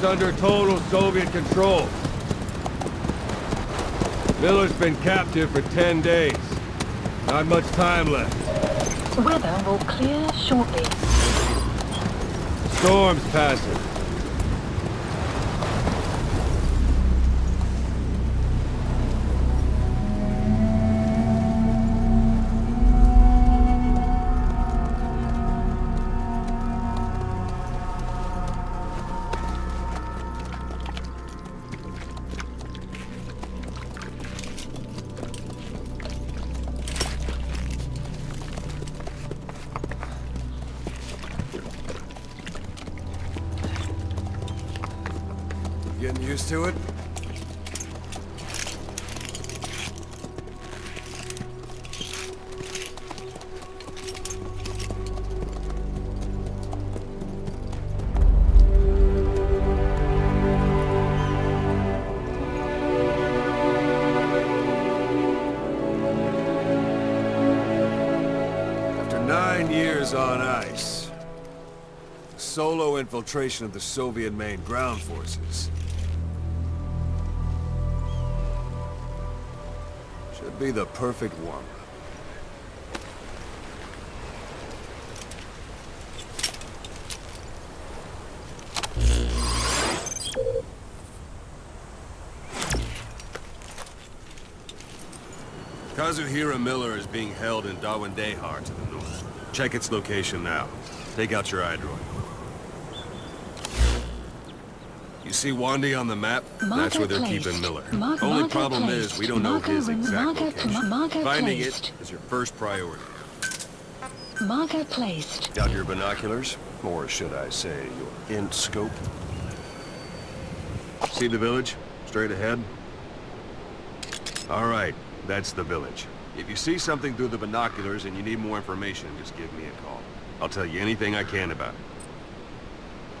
is under total Soviet control. Miller's been captive for 10 days. Not much time left. Weather will clear shortly. Storm's passing. Getting used to it? After 9 years on ice, solo infiltration of the Soviet main ground forces. Should be the perfect warm-up. Kazuhira Miller is being held in Dawandehar to the north. Check its location now. Take out your iDroid. You see Wandy on the map? That's where they're keeping Miller. Only problem is we don't know his exact location. Finding it is your first priority. Marker placed. Got your binoculars? Or should I say, your int scope? See the village? Straight ahead? Alright, that's the village. If you see something through the binoculars and you need more information, just give me a call. I'll tell you anything I can about it.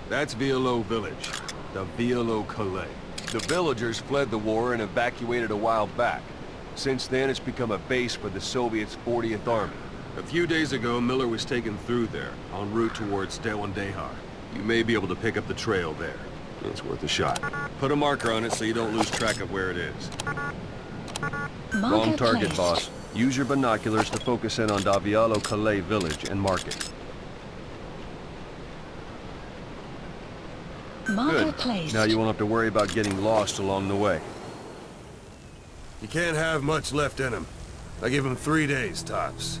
That's Violo Village. The Violo Calais. The villagers fled the war and evacuated a while back. Since then, it's become a base for the Soviets' 40th Army. A few days ago, Miller was taken through there, en route towards Dawandehar. You may be able to pick up the trail there. It's worth a shot. Put a marker on it so you don't lose track of where it is. Wrong target, boss. Use your binoculars to focus in on Violo Calais village and mark it. Good. Now you won't have to worry about getting lost along the way. You can't have much left in him. I give him 3 days, tops.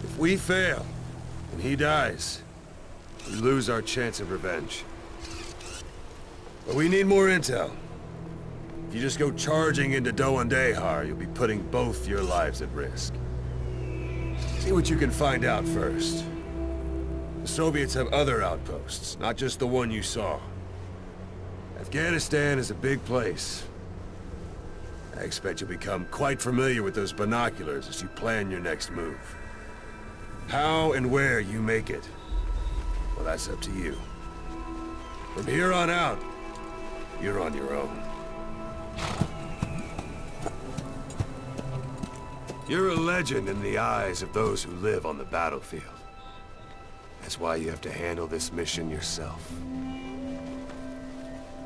If we fail, and he dies, we lose our chance of revenge. But we need more intel. If you just go charging into Dawandehar, you'll be putting both your lives at risk. See what you can find out first. The Soviets have other outposts, not just the one you saw. Afghanistan is a big place. I expect you'll become quite familiar with those binoculars as you plan your next move. How and where you make it, well, that's up to you. From here on out, you're on your own. You're a legend in the eyes of those who live on the battlefield. That's why you have to handle this mission yourself.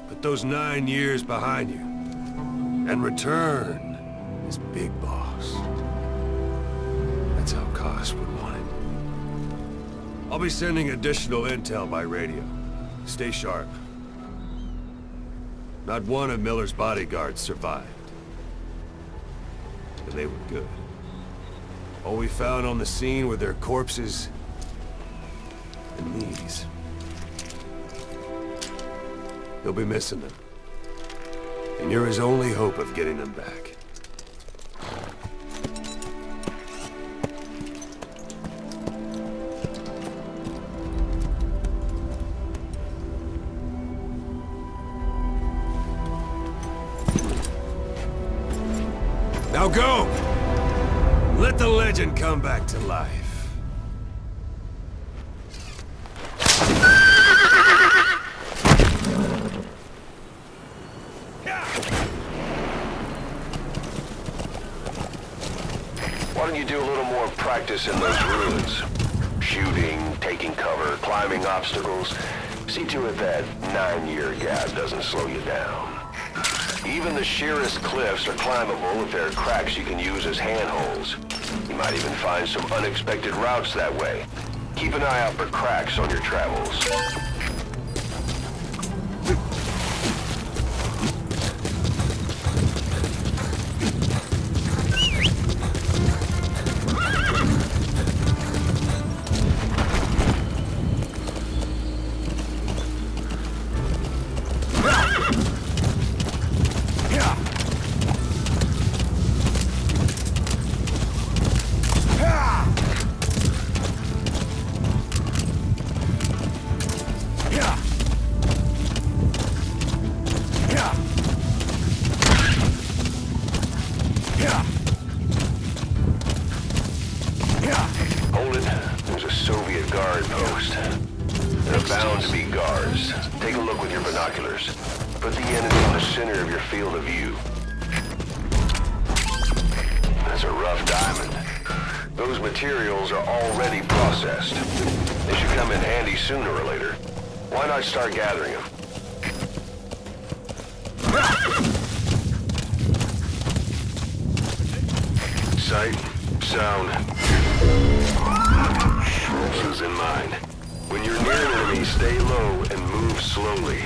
Put those 9 years behind you, and return as Big Boss. That's how Koss would want it. I'll be sending additional intel by radio. Stay sharp. Not one of Miller's bodyguards survived. But they were good. All we found on the scene were their corpses and these. He'll be missing them. And you're his only hope of getting them back. Now go! Let the legend come back to life. Why don't you do a little more practice in those ruins? Shooting, taking cover, climbing obstacles. See to it that 9-year gap doesn't slow you down. Even the sheerest cliffs are climbable if there are cracks you can use as handholds. You might even find some unexpected routes that way. Keep an eye out for cracks on your travels. Hold it. There's a Soviet guard post. There are bound to be guards. Take a look with your binoculars. Put the enemy in the center of your field of view. That's a rough diamond. Those materials are already processed. They should come in handy sooner or later. Why not start gathering them? Sight, sound. Options in mind. When you're near an enemy, stay low and move slowly.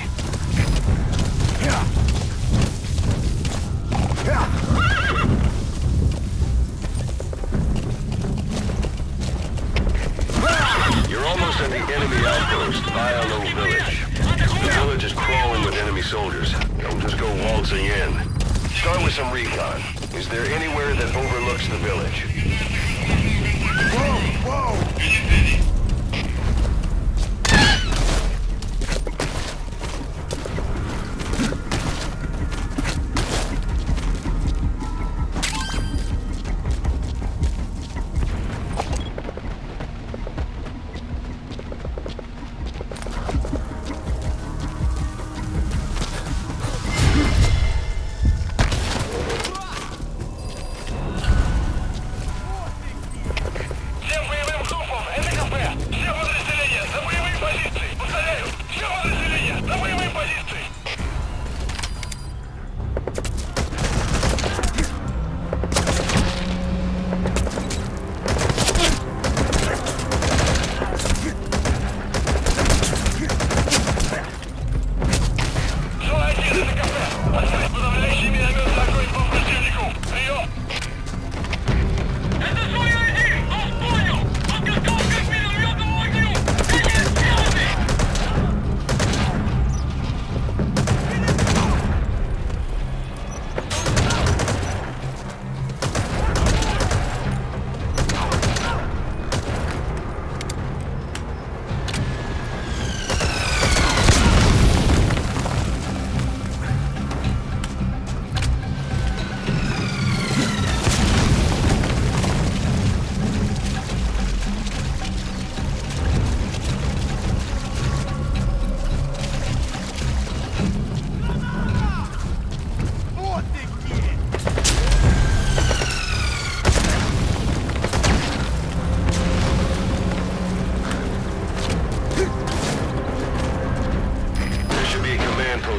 You're almost at the enemy outpost, Violo Village. The village is crawling with enemy soldiers. Don't just go waltzing in. Start with some recon. Is there anywhere that overlooks the village? Whoa!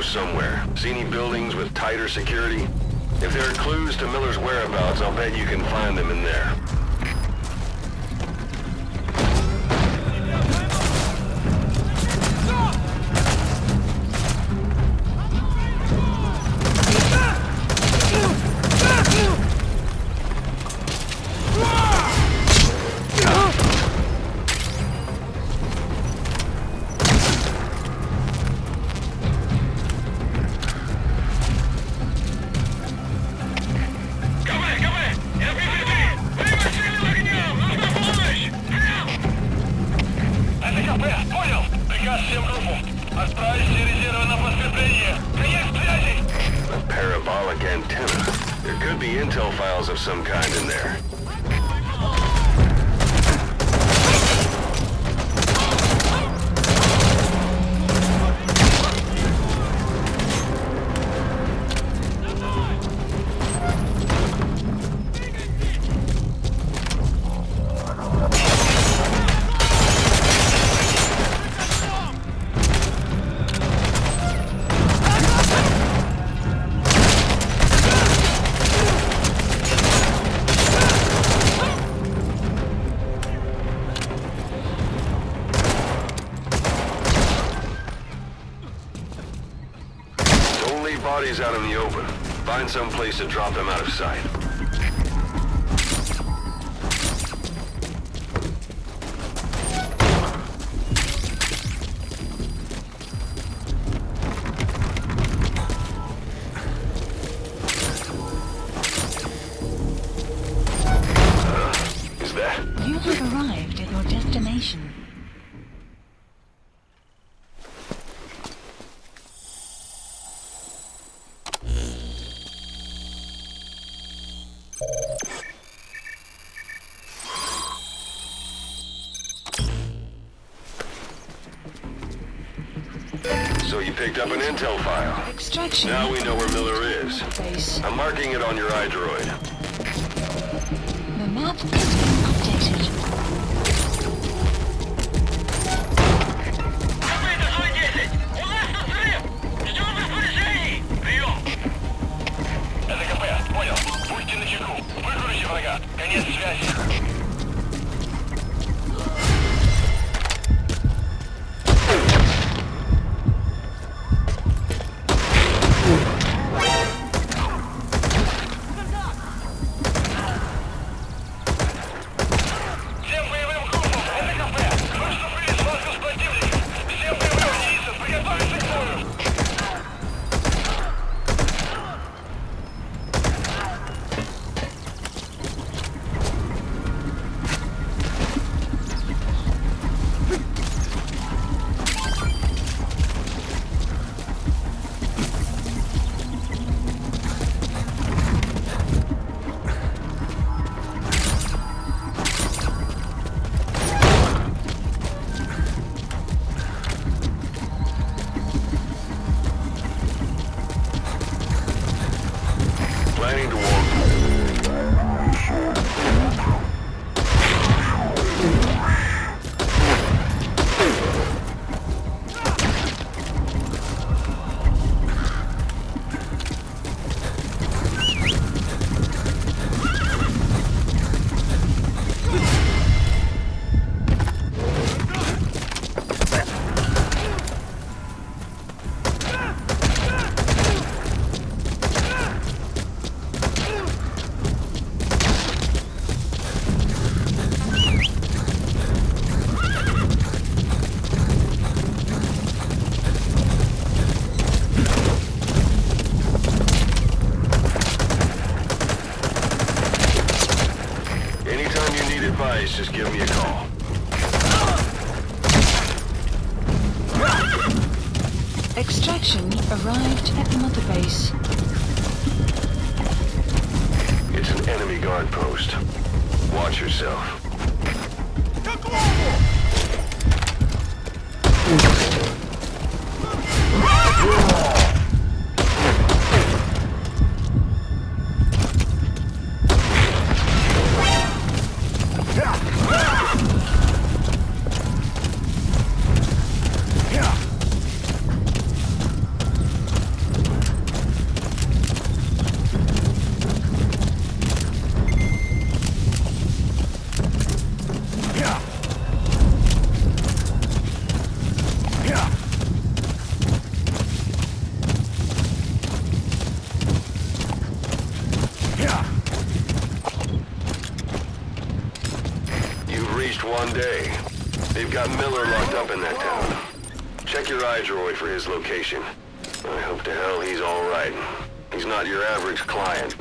Somewhere. See any buildings with tighter security? If there are clues to Miller's whereabouts, I'll bet you can find them in there. A parabolic antenna. There could be intel files of some kind in there. guys out in the open. Find some place to drop them out of sight. Is that? You have arrived at your destination. So you picked up an intel file. Extraction. Now we know where Miller is. Base. I'm marking it on your iDroid. The map has been updated. Это КП, понял. Будьте начеку. Выкройте врага. Конец связи. Всем боевым группам, это КП. Срочно вывез вас из противника. Всем боевым единицам приготовиться к бою. Planning to walk. Anytime you need advice, just give me a call. Extraction arrived at the mother base. It's an enemy guard post. Watch yourself. You've reached one day. They've got Miller locked up in that town. Check your iDroid for his location. I hope to hell he's all right. He's not your average client.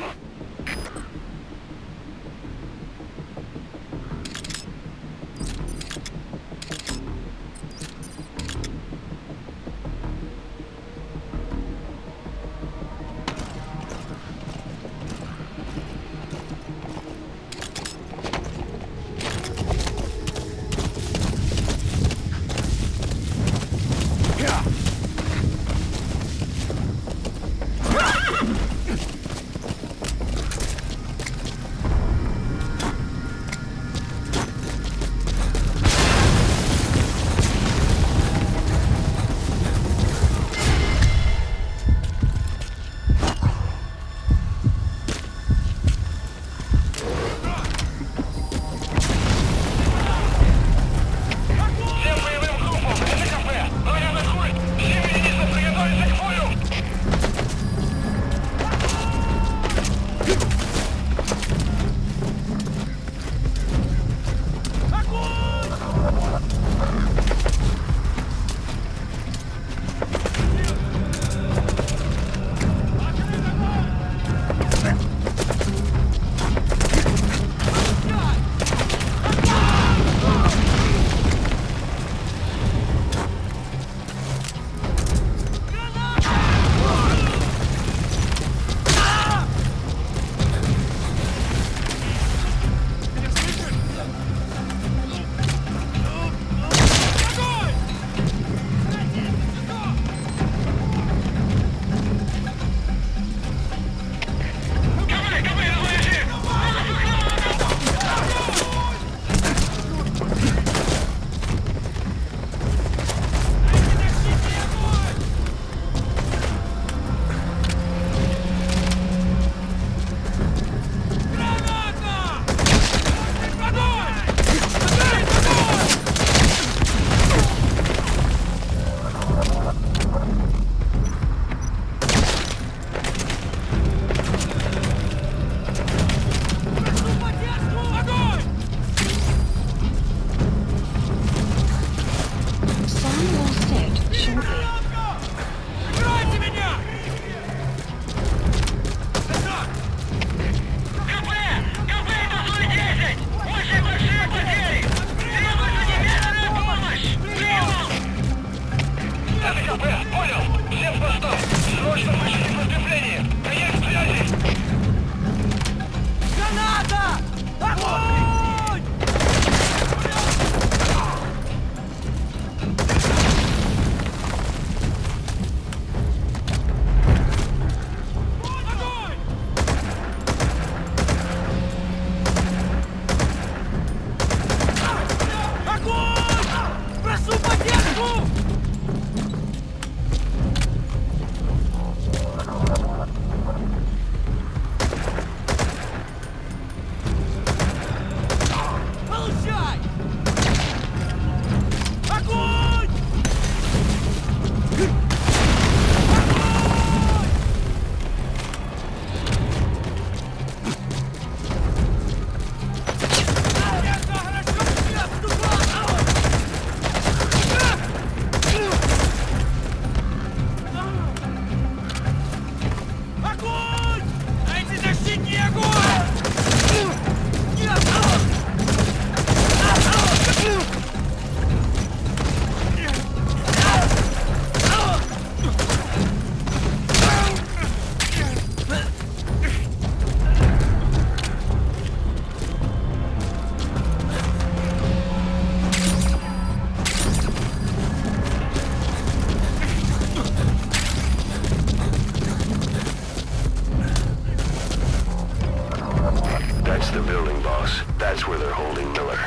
That's the building, boss. That's where they're holding Miller.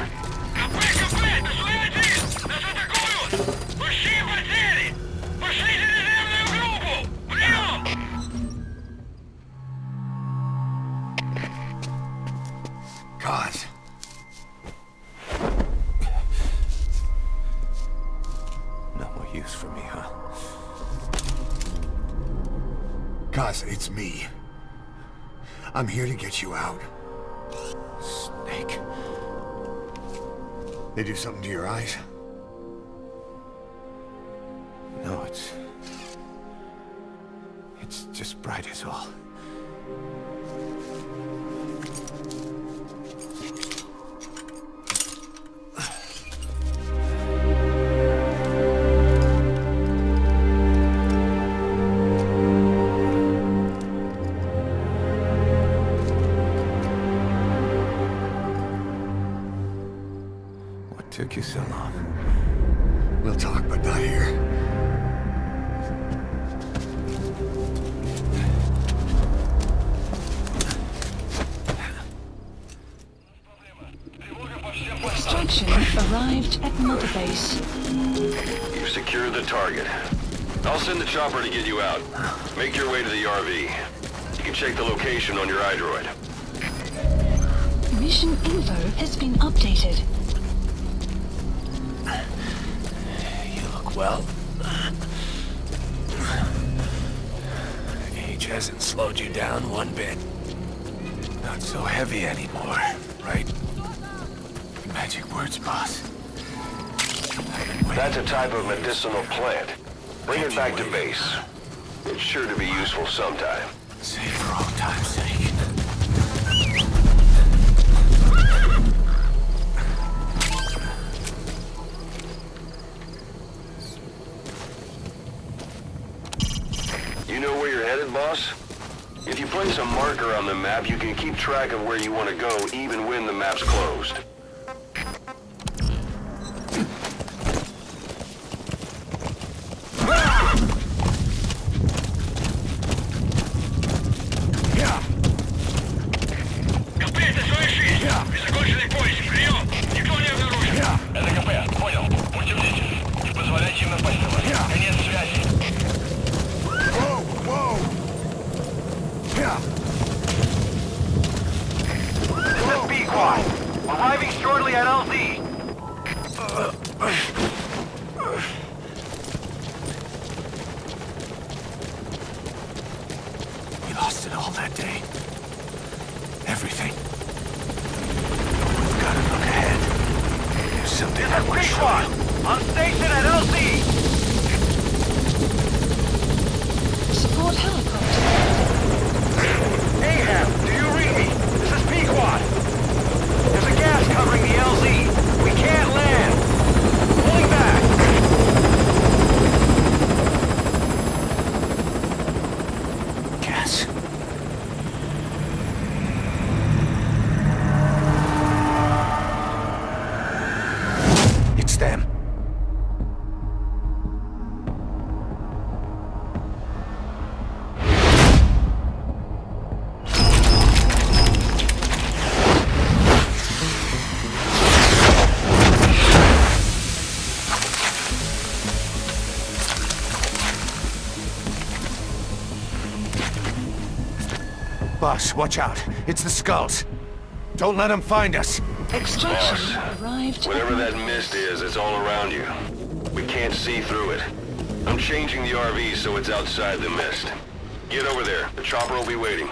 Капе! Да свои один! Нас атакуют! Большие потери! Пошлите резервную группу! Прием! God. No more use for me, huh? Cuz, it's me. I'm here to get you out. Snake. They do something to your eyes? No, it's just bright as all. What took you so long? We'll talk, but not here. Extraction arrived at Mother Base. You've secured the target. I'll send the chopper to get you out. Make your way to the RV. You can check the location on your iDroid. Mission info has been updated. You look well. Age hasn't slowed you down one bit. Not so heavy anymore, right? Magic words, boss. That's a type of medicinal plant. Bring it back to base. It's sure to be useful sometime. Save for old time's sake. You know where you're headed, boss? If you place a marker on the map, you can keep track of where you want to go even when the map's closed. КП, это свои шесть! Законченный поиск, прием! Никто не обнаружен! Это КП, понял. Будьте бдительны. Не позволяйте им напасть на вас. Конец связи. Whoa! Whoa! Yeah! This is B-Quad. Arriving shortly at LZ. We lost it all that day. Everything. We've got to look ahead. There's something I want to show B-Quad. you. On station at LZ. Support helicopter. Ahab, do you read me? This is Pequod. There's a gas covering the LZ. We can't land. Pulling back. Gas. It's them. Boss, watch out. It's the skulls. Don't let them find us. Extraction Boss, arrived whatever at that Mother mist Base. is, it's all around you. We can't see through it. I'm changing the RV so it's outside the mist. Get over there. The chopper will be waiting.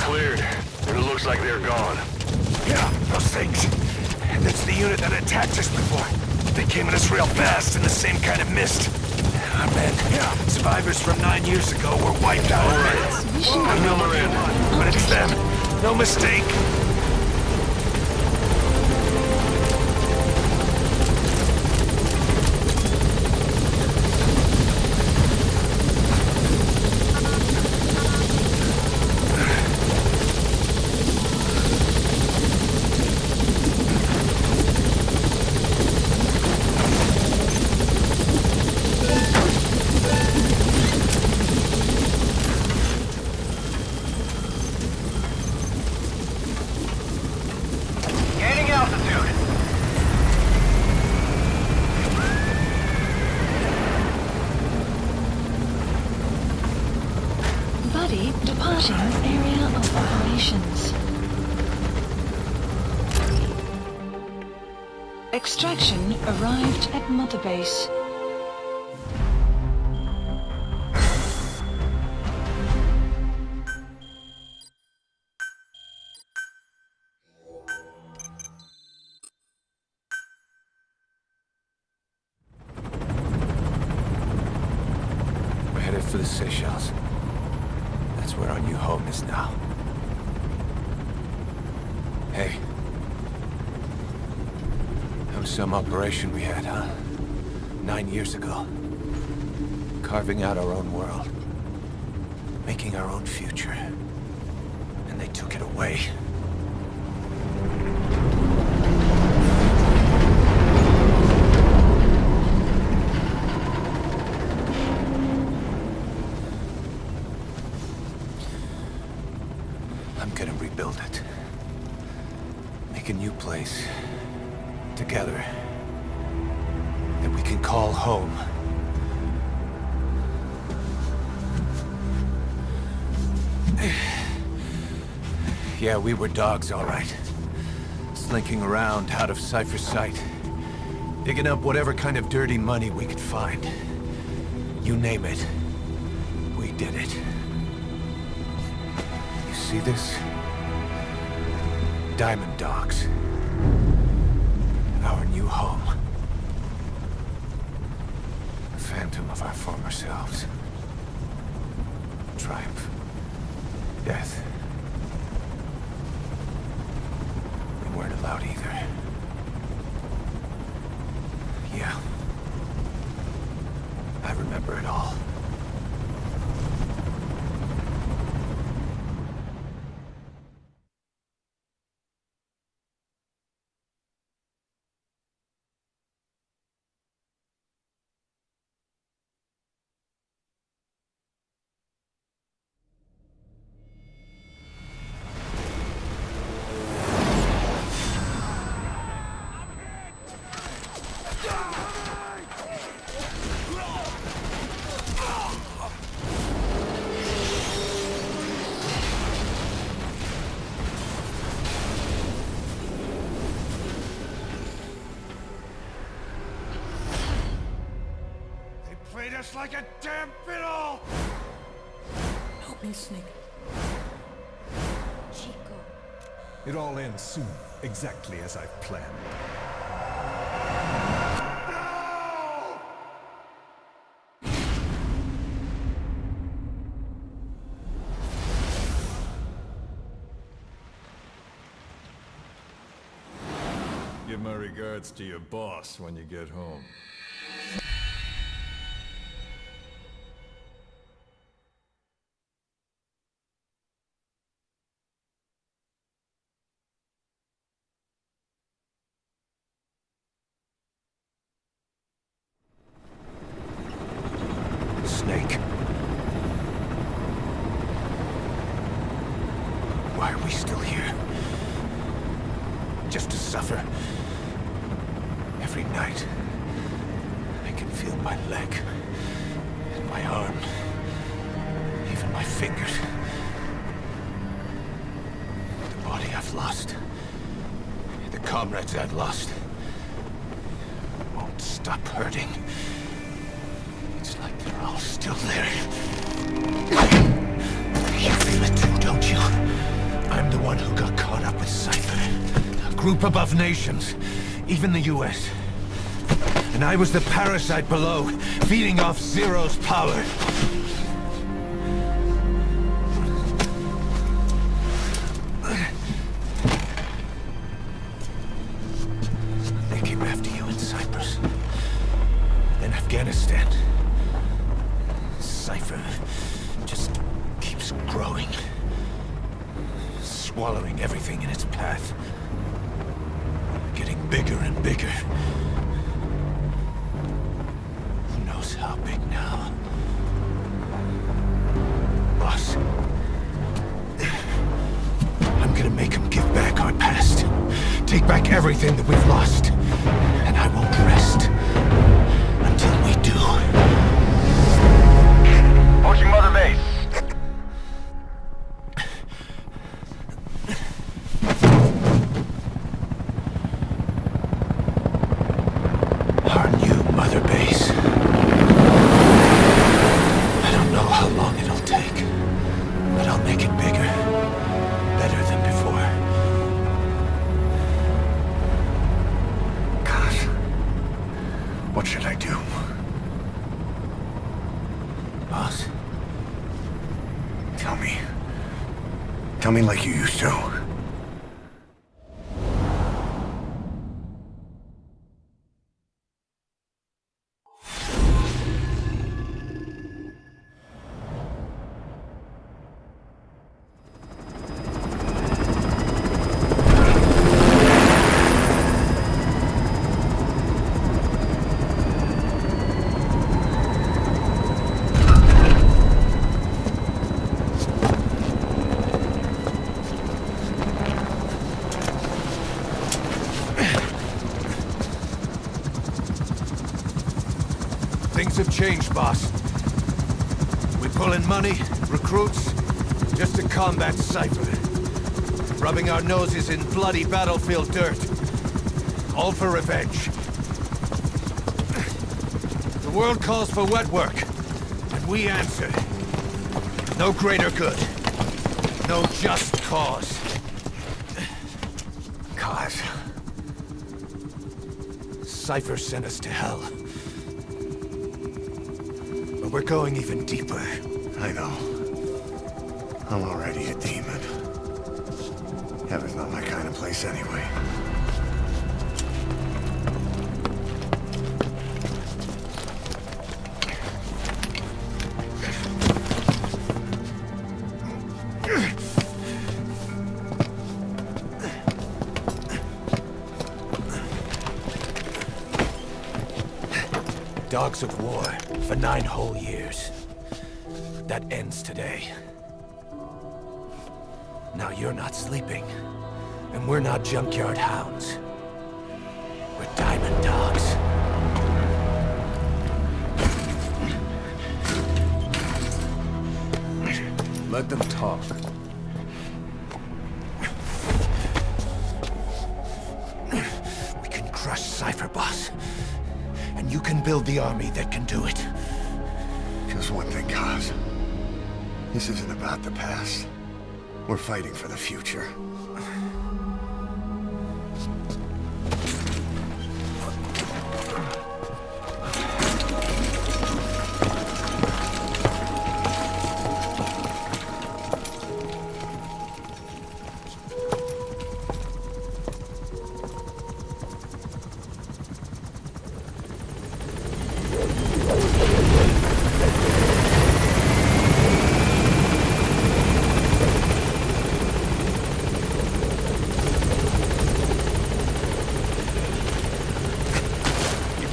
cleared, and it looks like they're gone. Yeah, those things. That's the unit that attacked us before. They came at us real fast in the same kind of mist. Our men, survivors from 9 years ago, were wiped out. All right. Mission Number in. But it's them. No mistake. Gaining altitude. Buddy departing area of operations. Extraction arrived at Mother Base. We're headed for the Seychelles. That's where our new home is now. Hey. That was some operation we had, huh? 9 years ago. Carving out our own world. Making our own future. And they took it away. I'm gonna rebuild it. Make a new place. Together. That we can call home. Yeah, we were dogs, all right. Slinking around out of Cypher's sight. Digging up whatever kind of dirty money we could find. You name it. We did it. You see this? Diamond Dogs. Our new home. A phantom of our former selves. Triumph. Death. We weren't allowed either. Yeah. I remember it all. Played us like a damn fiddle! Help me, Snake. Chico. It all ends soon, exactly as I've planned. Give my regards to your boss when you get home. Snake. Why are we still here? Just to suffer. Every night, I can feel my leg, and my arm, even my fingers. The body I've lost, the comrades I've lost, won't stop hurting. It's like they're all still there. You feel it too, don't you? group above nations, even the US. And I was the parasite below, feeding off Zero's power. They came after you in Cyprus. Then Afghanistan. Cypher just keeps growing. Swallowing everything in its path. Getting bigger and bigger. Who knows how big now? Boss. I'm gonna make him give back our past. Take back everything that we've lost. And I won't rest until we do. Approaching Mother Base. Our new Mother Base. I don't know how long it'll take, but I'll make it bigger. Better than before. Gosh. What should I do? Boss? Tell me. Tell me like you used to. Things have changed, boss. We pull in money, recruits, just to combat Cypher. Rubbing our noses in bloody battlefield dirt. All for revenge. The world calls for wet work, and we answer. No greater good. No just cause. Cause. Cypher sent us to hell. But we're going even deeper. I know. I'm already a demon. Heaven's not my kind of place anyway. Dogs of war for 9 whole years. That ends today. Now you're not sleeping, and we're not junkyard hounds. We're diamond dogs. Let them talk. We can crush Cypher, boss. And you can build the army that can do it. Just one thing, Kaz. This isn't about the past. We're fighting for the future.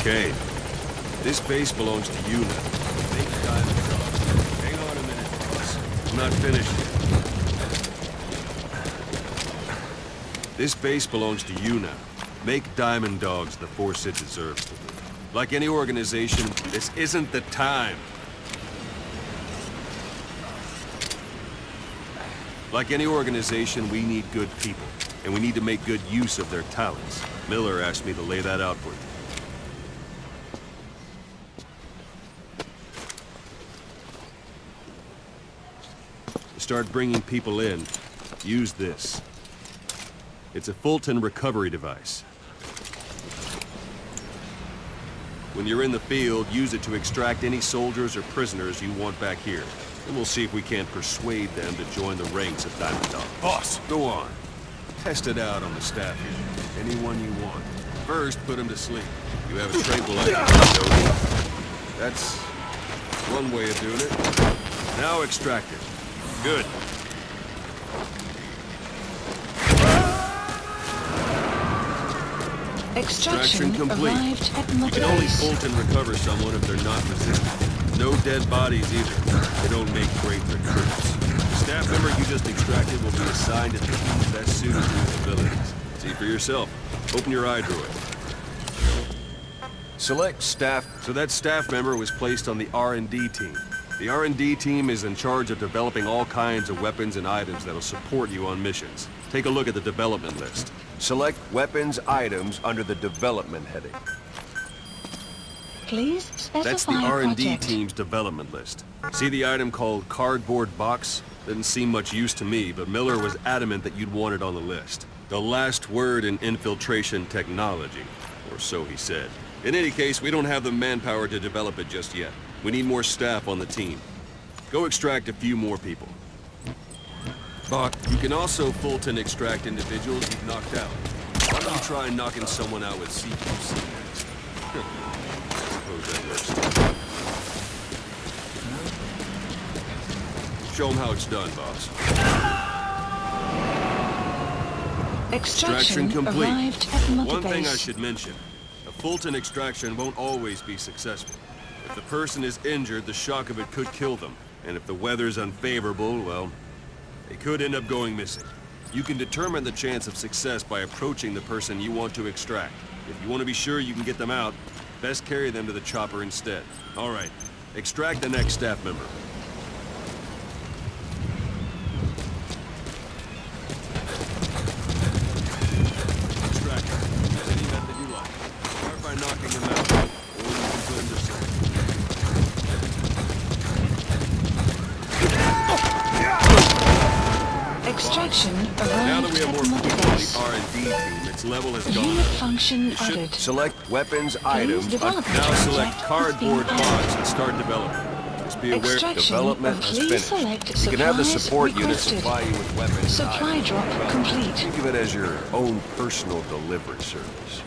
Okay. This base belongs to you now. Make diamond dogs. Hang on a minute, boss. I'm not finished yet. This base belongs to you now. Make diamond dogs the force it deserves to be. Like any organization, this isn't the time. Like any organization, we need good people. And we need to make good use of their talents. Miller asked me to lay that out for you. Start bringing people in. Use this. It's a Fulton recovery device. When you're in the field, use it to extract any soldiers or prisoners you want back here. And we'll see if we can't persuade them to join the ranks of Diamond Dog. Boss! Go on. Test it out on the staff here. Anyone you want. First, put them to sleep. You have a tranquilizer. That's one way of doing it. Now extract it. Good. Extraction complete. arrived at You can only Motorbase. Fulton recover someone if they're not resistant. No dead bodies either. They don't make great recruits. The staff member you just extracted will be assigned to the team's best suited to his abilities. See for yourself. Open your eye droid. Select staff. So that staff member was placed on the R&D team. The R&D team is in charge of developing all kinds of weapons and items that'll support you on missions. Take a look at the development list. Select weapons items under the development heading. Please specify That's the R&D project. team's development list. See the item called cardboard box? Didn't seem much use to me, but Miller was adamant that you'd want it on the list. The last word in infiltration technology, or so he said. In any case, we don't have the manpower to develop it just yet. We need more staff on the team. Go extract a few more people. Buck, you can also Fulton extract individuals you've knocked out. Why don't you try knocking someone out with CQC next? Suppose that works. Show them how it's done, boss. Extraction complete. arrived at Motorbase. One thing I should mention. A Fulton extraction won't always be successful. If the person is injured, the shock of it could kill them. And if the weather's unfavorable, well, they could end up going missing. You can determine the chance of success by approaching the person you want to extract. If you want to be sure you can get them out, best carry them to the chopper instead. All right, extract the next staff member. Extract them. Any method you like. Start by knocking them out, or you can put them to sleep. Extraction Now that arrived we have at more people on the Motorbase. R&D team, its level has gone Unit up. function It should added. select weapons items. development Now select project cardboard has been box and start development. Just be aware Extraction development of has please finished. select You can have the supplies support unit requested. supply you with weapons. and Supply items. drop Well, complete. Think of it as your own personal delivery service.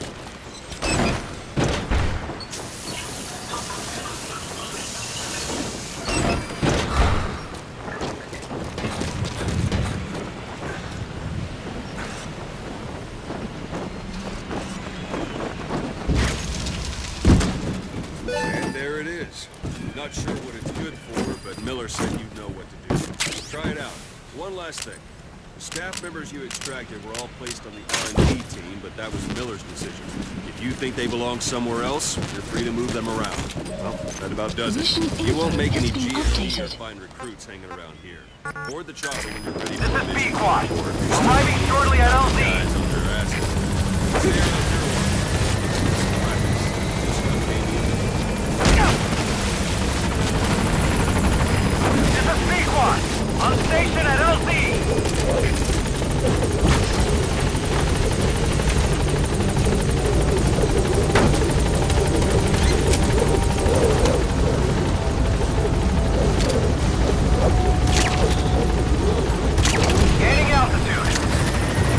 And there it is. Not sure what it's good for, but Miller said you'd know what to do. Try it out. One last thing. The staff members you extracted were all placed on the R&D team, but that was Miller's decision. If you think they belong somewhere else, you're free to move them around. Well, that about does it. Mission You won't make any info has been GSD or updated. find recruits hanging around here. Board the chopper when you're ready This for a is mission. B-Quad. Or- Arriving shortly at LZ. Guys up their asses. Clear out your way. This is B-Quad. On station at LZ. Gaining altitude.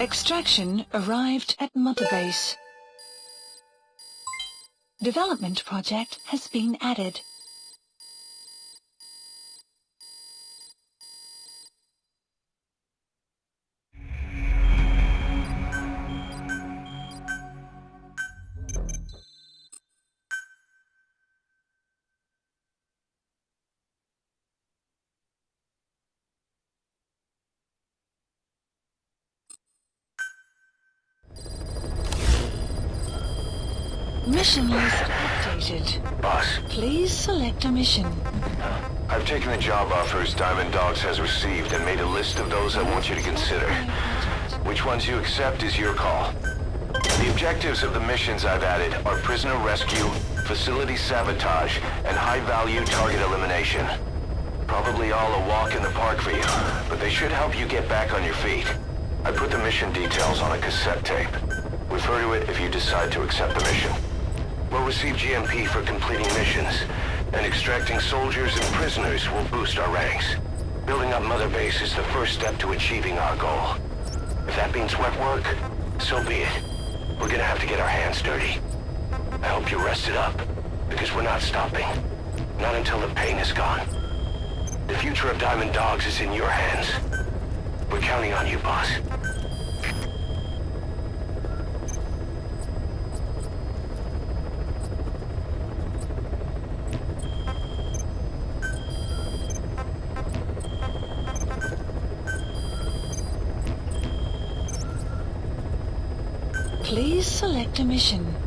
Extraction arrived at Motorbase. Development project has been added. Mission list updated. Boss, Please select a mission. I've taken the job offers Diamond Dogs has received and made a list of those I want you to consider. Which ones you accept is your call. The objectives of the missions I've added are prisoner rescue, facility sabotage, and high-value target elimination. Probably all a walk in the park for you, but they should help you get back on your feet. I put the mission details on a cassette tape. Refer to it if you decide to accept the mission. We'll receive GMP for completing missions, and extracting soldiers and prisoners will boost our ranks. Building up Mother Base is the first step to achieving our goal. If that means wet work, so be it. We're gonna have to get our hands dirty. I hope you rested up, because we're not stopping. Not until the pain is gone. The future of Diamond Dogs is in your hands. We're counting on you, boss. Please select a mission.